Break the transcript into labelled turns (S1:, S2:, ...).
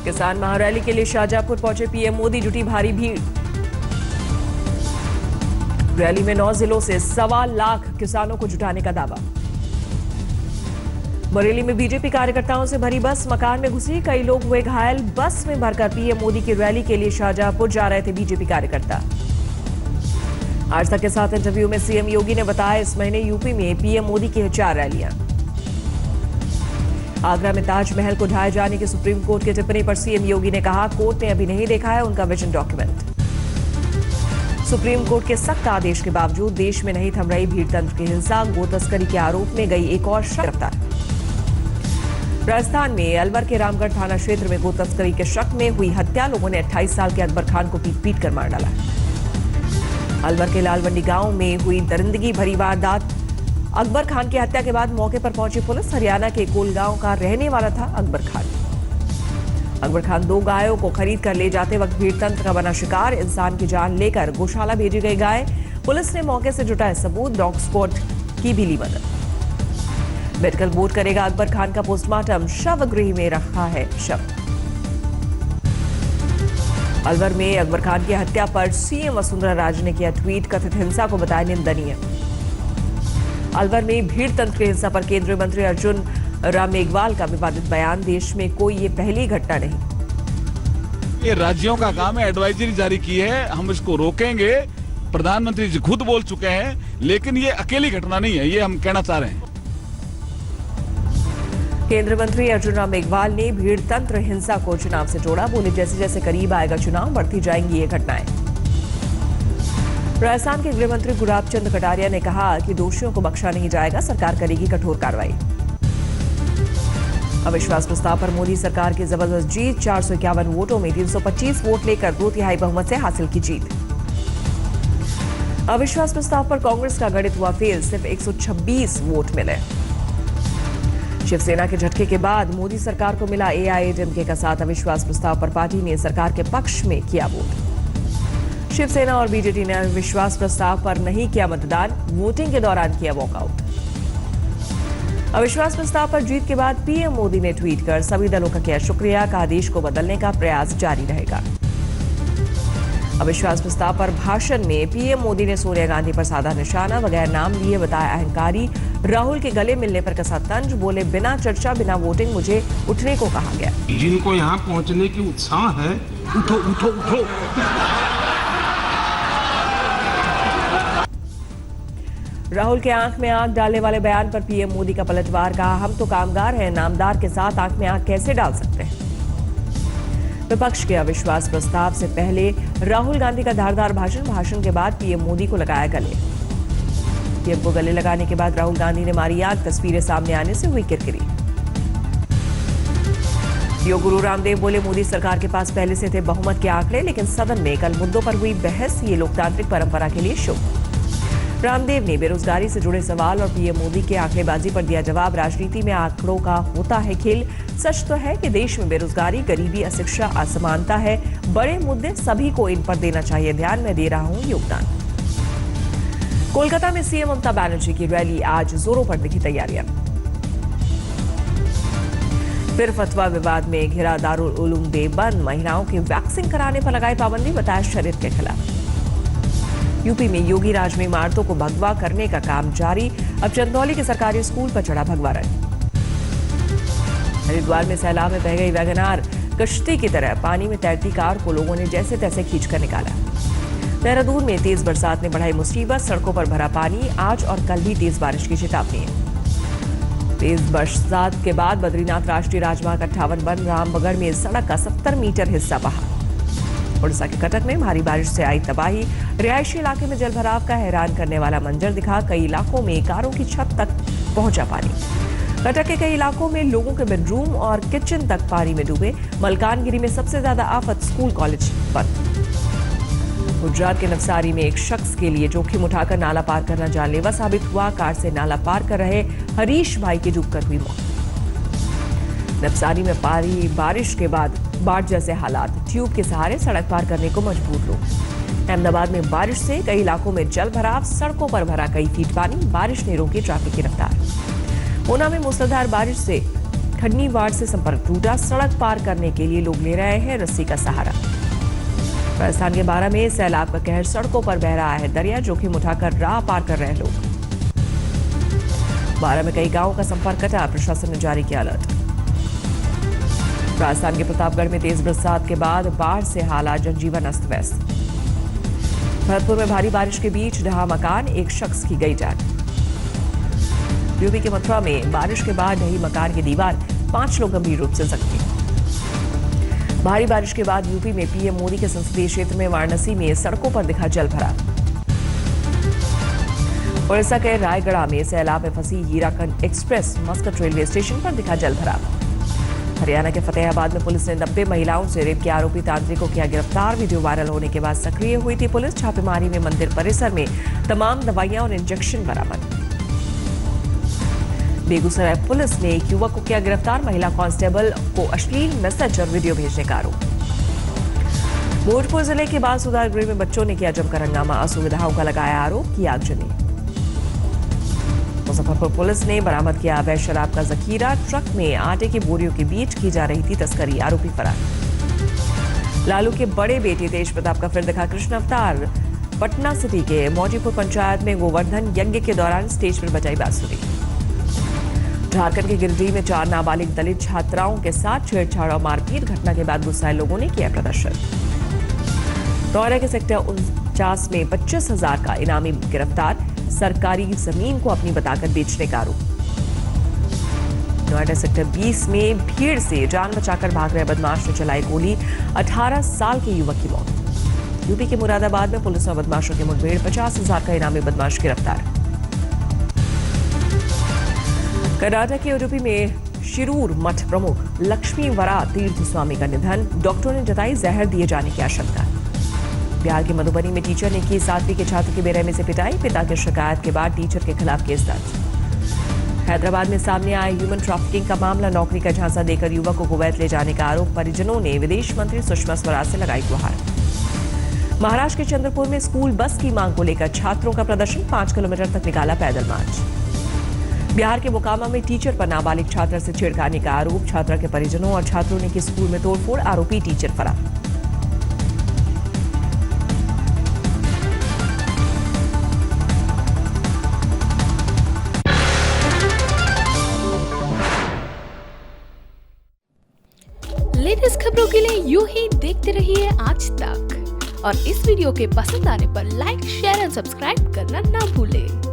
S1: किसान महारैली के लिए शाहजहांपुर पहुंचे पीएम मोदी, जुटी भारी भीड़। रैली में 9 जिलों से 1.25 लाख किसानों को जुटाने का दावा। बरेली में बीजेपी कार्यकर्ताओं से भरी बस मकान में घुसी, कई लोग हुए घायल। बस में भरकर पीएम मोदी की रैली के लिए शाहजहांपुर जा रहे थे बीजेपी कार्यकर्ता। आज तक के साथ इंटरव्यू में सीएम योगी ने बताया, इस महीने यूपी में पीएम मोदी की 4 रैलियां। आगरा में ताजमहल को ढाए जाने की सुप्रीम कोर्ट की टिप्पणी पर सीएम योगी ने कहा, कोर्ट ने अभी नहीं देखा है उनका विजन डॉक्यूमेंट। सुप्रीम कोर्ट के सख्त आदेश के बावजूद देश में नहीं थम रही भीड़तंत्र की हिंसा, गो तस्करी के आरोप में गई एक और शख्स गिरफ्तार। राजस्थान में अलवर के रामगढ़ थाना क्षेत्र में गो तस्करी के शक में हुई हत्या, लोगों ने 28 साल के अकबर खान को पीट कर मार डाला। अलवर के लालवंडी गांव में हुई दरिंदगी भरी वारदात, अकबर खान की हत्या के बाद मौके पर पहुंची पुलिस। हरियाणा के कोलगांव का रहने वाला था अकबर खान। अकबर खान 2 गायों को खरीद कर ले जाते वक्त भीड़तंत्र का बना शिकार, इंसान की जान लेकर गौशाला भेजी गई गाय। पुलिस ने मौके से जुटाए सबूत, डॉग स्क्वाड की भी ली मदद। मेडिकल बोर्ड करेगा अकबर खान का पोस्टमार्टम, शवगृह में रखा है शव। अलवर में अकबर खान की हत्या पर सीएम वसुंधरा राजे ने किया ट्वीट, कथित हिंसा को बताया निंदनीय। अलवर में भीड़तंत्र की हिंसा पर केंद्रीय मंत्री अर्जुन राम मेघवाल का विवादित बयान, देश में कोई ये पहली घटना नहीं।
S2: ये राज्यों का काम है, एडवाइजरी जारी की है, हम इसको रोकेंगे। प्रधानमंत्री जी खुद बोल चुके हैं, लेकिन ये अकेली घटना नहीं है, ये हम कहना चाह रहे हैं।
S1: केंद्रीय मंत्री अर्जुन राम मेघवाल ने भीड़तंत्र हिंसा को चुनाव से जोड़ा, बोले जैसे जैसे करीब आएगा चुनाव बढ़ती जाएंगी ये घटनाएं। राजस्थान के गृह मंत्री गुलाब चंद कटारिया ने कहा कि दोषियों को बख्शा नहीं जाएगा, सरकार करेगी कठोर कार्रवाई। अविश्वास प्रस्ताव पर मोदी सरकार की जबरदस्त जीत, 451 वोटों में 325 वोट लेकर 2/3 बहुमत से हासिल की जीत। अविश्वास प्रस्ताव पर कांग्रेस का गणित हुआ फेल, सिर्फ 126 वोट मिले। शिवसेना के झटके के बाद मोदी सरकार को मिला एआईएडीएमके का साथ, अविश्वास प्रस्ताव पर पार्टी ने सरकार के पक्ष में किया वोट। शिवसेना और बीजेपी ने अविश्वास प्रस्ताव पर नहीं किया मतदान, वोटिंग के दौरान किया वॉकआउट। अविश्वास प्रस्ताव पर जीत के बाद पीएम मोदी ने ट्वीट कर सभी दलों का किया शुक्रिया, कहा देश को बदलने का प्रयास जारी रहेगा। अविश्वास प्रस्ताव पर भाषण में पीएम मोदी ने सोनिया गांधी पर साधा निशाना, बगैर नाम लिए बताया अहंकारी। राहुल के गले मिलने पर कसा तंज, बोले बिना चर्चा बिना वोटिंग मुझे उठने को कहा गया।
S3: जिनको यहाँ पहुँचने की उत्साह है, उठो उठो उठो।
S1: राहुल के आंख में आंख डालने वाले बयान पर पीएम मोदी का पलटवार, कहा हम तो कामगार हैं, नामदार के साथ आंख में आंख कैसे डाल सकते हैं। विपक्ष के अविश्वास प्रस्ताव से पहले राहुल गांधी का धारदार भाषण के बाद पीएम मोदी को लगाया गले। पीएम को गले लगाने के बाद राहुल गांधी ने मारी आग, तस्वीरें सामने आने से हुई किरकिरी। योग गुरु रामदेव बोले मोदी सरकार के पास पहले से थे बहुमत के आंकड़े, लेकिन सदन में कल मुद्दों पर हुई बहस, ये लोकतांत्रिक परंपरा के लिए शुभ। रामदेव ने बेरोजगारी से जुड़े सवाल और पीएम मोदी के आंकड़ेबाजी पर दिया जवाब, राजनीति में आंकड़ों का होता है खेल। सच तो है कि देश में बेरोजगारी, गरीबी, अशिक्षा, असमानता है, बड़े मुद्दे, सभी को इन पर देना चाहिए ध्यान, मैं दे रहा हूं योगदान। कोलकाता में सीएम ममता बनर्जी की रैली, आज जोरों पर दिखी तैयारियां। फिर फतवा विवाद में घिरा दारुल उलूम देवबंद, महिलाओं के वैक्सीन कराने पर लगाई पाबंदी, बताया शरीयत के खिलाफ। यूपी में योगी राज में इमारतों को भगवा करने का काम जारी, अब चंदौली के सरकारी स्कूल पर चढ़ा भगवा रंग। हरिद्वार में सैलाब में बह गई वैगनार, कश्ती की तरह पानी में तैरती कार को लोगों ने जैसे तैसे खींचकर निकाला। देहरादून में तेज बरसात ने बढ़ाई मुसीबत, सड़कों पर भरा पानी, आज और कल भी तेज बारिश की चेतावनी है। तेज बरसात के बाद बद्रीनाथ राष्ट्रीय राजमार्ग 58 बन, रामबगढ़ में सड़क का 70 मीटर हिस्सा बहा। उड़ीसा के कटक में भारी बारिश से आई तबाही, रिहायशी इलाके में जलभराव का हैरान करने वाला मंजर दिखा, कई इलाकों में कारों की छत तक पहुंचा पानी। कटक के कई इलाकों में लोगों के बेडरूम और किचन तक पानी में डूबे। मलकानगिरी में सबसे ज्यादा आफत स्कूल कॉलेज पर। गुजरात के नवसारी में एक शख्स के लिए जोखिम उठाकर नाला पार करना जानलेवा साबित हुआ, कार से नाला पार कर रहे हरीश भाई की डूबकर हुई मौत। नवसारी में भारी बारिश के बाद बाढ़ जैसे हालात, ट्यूब के सहारे सड़क पार करने को मजबूर लोग। अहमदाबाद में बारिश से कई इलाकों में जल भराव, सड़कों पर भरा कई फीट पानी, बारिश ने रोकी ट्रैफिक की रफ्तार। ऊना में मूसलाधार बारिश से खन्नी वार्ड से संपर्क टूटा, सड़क पार करने के लिए लोग ले रहे हैं रस्सी का सहारा। राजस्थान के बारां में सैलाब का कहर, सड़कों पर बह रहा है दरिया, जोखिम उठाकर राह पार कर रहे लोग। बारां में कई गांवों का संपर्क कटा, प्रशासन ने जारी किया अलर्ट। राजस्थान के प्रतापगढ़ में तेज बरसात के बाद बाढ़ से हालात, जनजीवन अस्त व्यस्त। भरतपुर में भारी बारिश के बीच ढहा मकान, एक शख्स की गई जान। यूपी के मथुरा में बारिश के बाद ढही मकान की दीवार, 5 लोग गंभीर रूप से जख्मी। भारी बारिश के बाद यूपी में पीएम मोदी के संसदीय क्षेत्र में वाराणसी में सड़कों पर दिखा जल भराव। उड़ीसा के रायगढ़ में सैलाब में फंसी Hirakhand express, Muscat railway station पर दिखा जल भराव। हरियाणा के फतेहाबाद में पुलिस ने 90 महिलाओं से रेप के आरोपी तांत्रिक को किया गिरफ्तार। वीडियो वायरल होने के बाद सक्रिय हुई थी पुलिस। छापेमारी में मंदिर परिसर में तमाम दवाइयां और इंजेक्शन बरामद। बेगूसराय पुलिस ने एक युवक को किया गिरफ्तार, महिला कांस्टेबल को अश्लील मैसेज और वीडियो भेजने का आरोप। भोजपुर जिले के बाल सुधार गृह में बच्चों ने किया जमकर हंगामा, असुविधाओं का लगाया आरोप, किया आगजनी। मुजफ्फरपुर पुलिस ने बरामद किया अवैध शराब का जखीरा, ट्रक में आटे की बोरियों के बीच की जा रही थी तस्करी, आरोपी फरार। लालू के बड़े बेटे तेज प्रताप का फिर दिखा कृष्ण अवतार। पटना सिटी के मौजीपुर पंचायत में गोवर्धन यज्ञ के दौरान स्टेज पर बजाई बांसुरी। झारखंड के गिरिडीह में 4 नाबालिग दलित छात्राओं के साथ छेड़छाड़ और मारपीट, घटना के बाद गुस्साए लोगों ने किया प्रदर्शन। नोएडा के सेक्टर 49 में 25,000 का इनामी गिरफ्तार, सरकारी जमीन को अपनी बताकर बेचने का आरोप। नोएडा सेक्टर 20 में भीड़ से जान बचाकर भाग रहे बदमाश ने चलाई गोली, 18 साल के युवक की मौत। यूपी के मुरादाबाद में पुलिस और बदमाशों की मुठभेड़, 50,000 का इनामी बदमाश गिरफ्तार। कर्नाटक के उडुपी में शिरूर मठ प्रमुख लक्ष्मी वरा तीर्थ स्वामी का निधन, डॉक्टरों ने जताई जहर दिए जाने की आशंका। बिहार के मधुबनी में टीचर ने की 7वीं के छात्र की बेरहमी से पिटाई, पिता की शिकायत के बाद टीचर के खिलाफ केस दर्ज। हैदराबाद में सामने आया ह्यूमन ट्रैफिकिंग का मामला, नौकरी का झांसा देकर युवक को कुवैत ले जाने का आरोप, परिजनों ने विदेश मंत्री सुषमा स्वराज से लगाई गुहार। महाराष्ट्र के चंद्रपुर में स्कूल बस की मांग को लेकर छात्रों का प्रदर्शन, 5 किलोमीटर तक निकाला पैदल मार्च। बिहार के मोकामा में टीचर पर नाबालिग छात्रा से छेड़खानी का आरोप, छात्रा के परिजनों और छात्रों ने की स्कूल में तोड़फोड़, आरोपी टीचर फरार।
S4: लेटेस्ट खबरों के लिए यूं ही देखते रहिए आज तक और इस वीडियो के पसंद आने पर लाइक, शेयर और सब्सक्राइब करना ना भूलें।